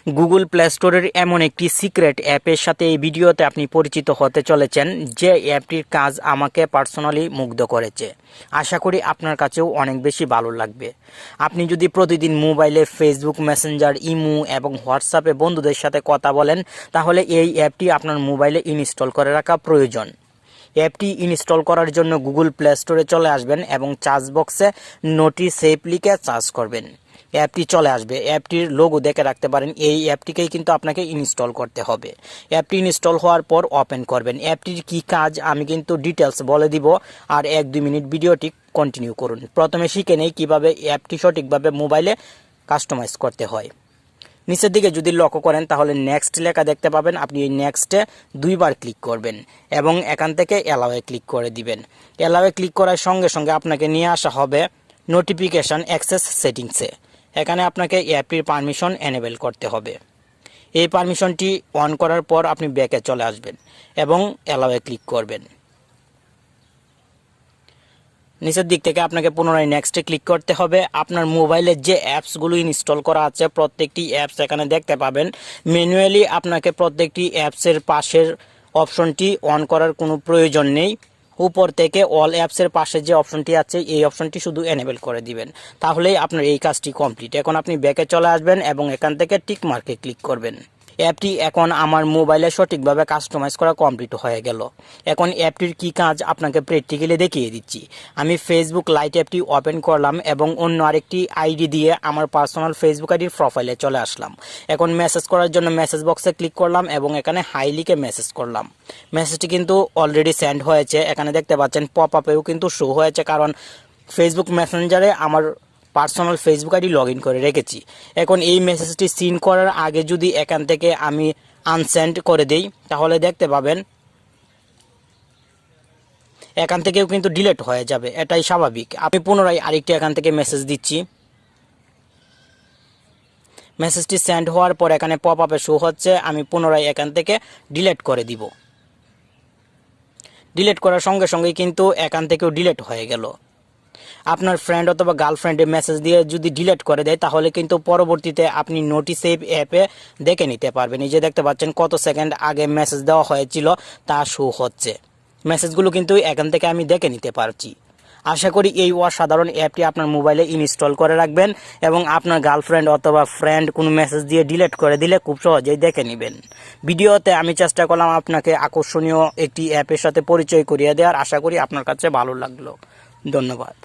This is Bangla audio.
গুগল প্লে স্টোরের এমন একটি সিক্রেট অ্যাপের সাথে এই ভিডিওতে আপনি পরিচিত হতে চলেছেন, যে অ্যাপটির কাজ আমাকে পার্সোনালি মুগ্ধ করেছে। আশা করি আপনার কাছেও অনেক বেশি ভালো লাগবে। আপনি যদি প্রতিদিন মোবাইলে ফেসবুক, মেসেঞ্জার, ইমো এবং হোয়াটসঅ্যাপে বন্ধুদের সাথে কথা বলেন, তাহলে এই অ্যাপটি আপনার মোবাইলে ইনস্টল করে রাখা প্রয়োজন। অ্যাপটি ইনস্টল করার জন্য গুগল প্লে স্টোরে চলে আসবেন এবং সার্চ বক্সে নোটিস অ্যাপ লিখে সার্চ করবেন। অ্যাপটি চলে আসবে। অ্যাপটির লোগো দেখে রাখতে পারেন। এই অ্যাপটিকেই কিন্তু আপনাকে ইনস্টল করতে হবে। অ্যাপটি ইনস্টল হওয়ার পর ওপেন করবেন। অ্যাপটির কী কাজ আমি কিন্তু ডিটেলস বলে দিব, আর 1-2 মিনিট ভিডিওটি কন্টিনিউ করুন। প্রথমে শিখে নেই কীভাবে অ্যাপটি সঠিকভাবে মোবাইলে কাস্টমাইজ করতে হয়। নিচের দিকে যদি লক্ষ্য করেন তাহলে নেক্সট লেখা দেখতে পাবেন। আপনি এই নেক্সটে 2 বার ক্লিক করবেন এবং এখান থেকে অ্যালাওয়ে ক্লিক করে দিবেন। অ্যালাওয়ে ক্লিক করার সঙ্গে সঙ্গে আপনাকে নিয়ে আসা হবে নোটিফিকেশান অ্যাক্সেস সেটিংসে। এখানে আপনাকে অ্যাপটির পারমিশন এনেবেল করতে হবে। এই পারমিশনটি অন করার পর আপনি ব্যাকে চলে আসবেন এবং অ্যালাওয়ে ক্লিক করবেন। নিচের দিক থেকে আপনাকে পুনরায় নেক্সটে ক্লিক করতে হবে। আপনার মোবাইলে যে অ্যাপসগুলো ইনস্টল করা আছে প্রত্যেকটি অ্যাপস এখানে দেখতে পাবেন। ম্যানুয়ালি আপনাকে প্রত্যেকটি অ্যাপসের পাশের অপশনটি অন করার কোনো প্রয়োজন নেই। উপর থেকে অল অ্যাপসের পাশে যে অপশনটি আছে এই অপশনটি শুধু এনেবেল করে দিবেন, তাহলেই আপনার এই কাজটি কমপ্লিট। এখন আপনি ব্যাকে চলে আসবেন এবং এখান থেকে টিক মার্কে ক্লিক করবেন। অ্যাপটি এখন আমার মোবাইলে সঠিকভাবে কাস্টমাইজ করা কমপ্লিট হয়ে গেল। এখন অ্যাপটির কী কাজ আপনাকে প্র্যাকটিক্যালি দেখিয়ে দিচ্ছি। আমি ফেসবুক লাইট অ্যাপটি ওপেন করলাম এবং অন্য আরেকটি আইডি দিয়ে আমার পার্সোনাল ফেসবুক আইডির প্রোফাইলে চলে আসলাম। এখন মেসেজ করার জন্য মেসেজ বক্সে ক্লিক করলাম এবং এখানে হাই লিখে মেসেজ করলাম। মেসেজটি কিন্তু অলরেডি সেন্ড হয়েছে। এখানে দেখতে পাচ্ছেন পপ আপেও কিন্তু শো হয়েছে, কারণ ফেসবুক মেসেঞ্জারে আমার personal Facebook ID log in করে রেখেছি। এখন এই মেসেজটি সিন করার আগে যদি এখান থেকে আমি আনসেন্ড করে দেই তাহলে দেখতে পাবেন এখান থেকেও কিন্তু ডিলিট হয়ে যাবে। এটাই স্বাভাবিক। আমি পুনরায় আরেকটি এখান থেকে মেসেজ দিচ্ছি। মেসেজটি সেন্ড হওয়ার পর এখানে পপ আপে শো হচ্ছে। আমি পুনরায় এখান থেকে ডিলিট করে দিব। ডিলিট করার সঙ্গে সঙ্গেই কিন্তু এখান থেকেও ডিলিট হয়ে গেল। আপনার ফ্রেন্ড অথবা গার্লফ্রেন্ডের মেসেজ দিয়ে যদি ডিলিট করে দেয় তাহলে কিন্তু পরবর্তীতে আপনি নোটিস অ্যাপে দেখে নিতে পারবেন। এই যে দেখতে পাচ্ছেন কত সেকেন্ড আগে মেসেজ দেওয়া হয়েছিল তা শো হচ্ছে। মেসেজগুলো কিন্তু এখান থেকে আমি দেখে নিতে পারছি। আশা করি এই অসাধারণ অ্যাপটি আপনার মোবাইলে ইনস্টল করে রাখবেন এবং আপনার গার্লফ্রেন্ড অথবা ফ্রেন্ড কোনো মেসেজ দিয়ে ডিলিট করে দিলে খুব সহজেই দেখে নেবেন। ভিডিওতে আমি চেষ্টা করলাম আপনাকে আকর্ষণীয় একটি অ্যাপের সাথে পরিচয় করিয়ে দেওয়ার। আশা করি আপনার কাছে ভালো লাগলো। ধন্যবাদ।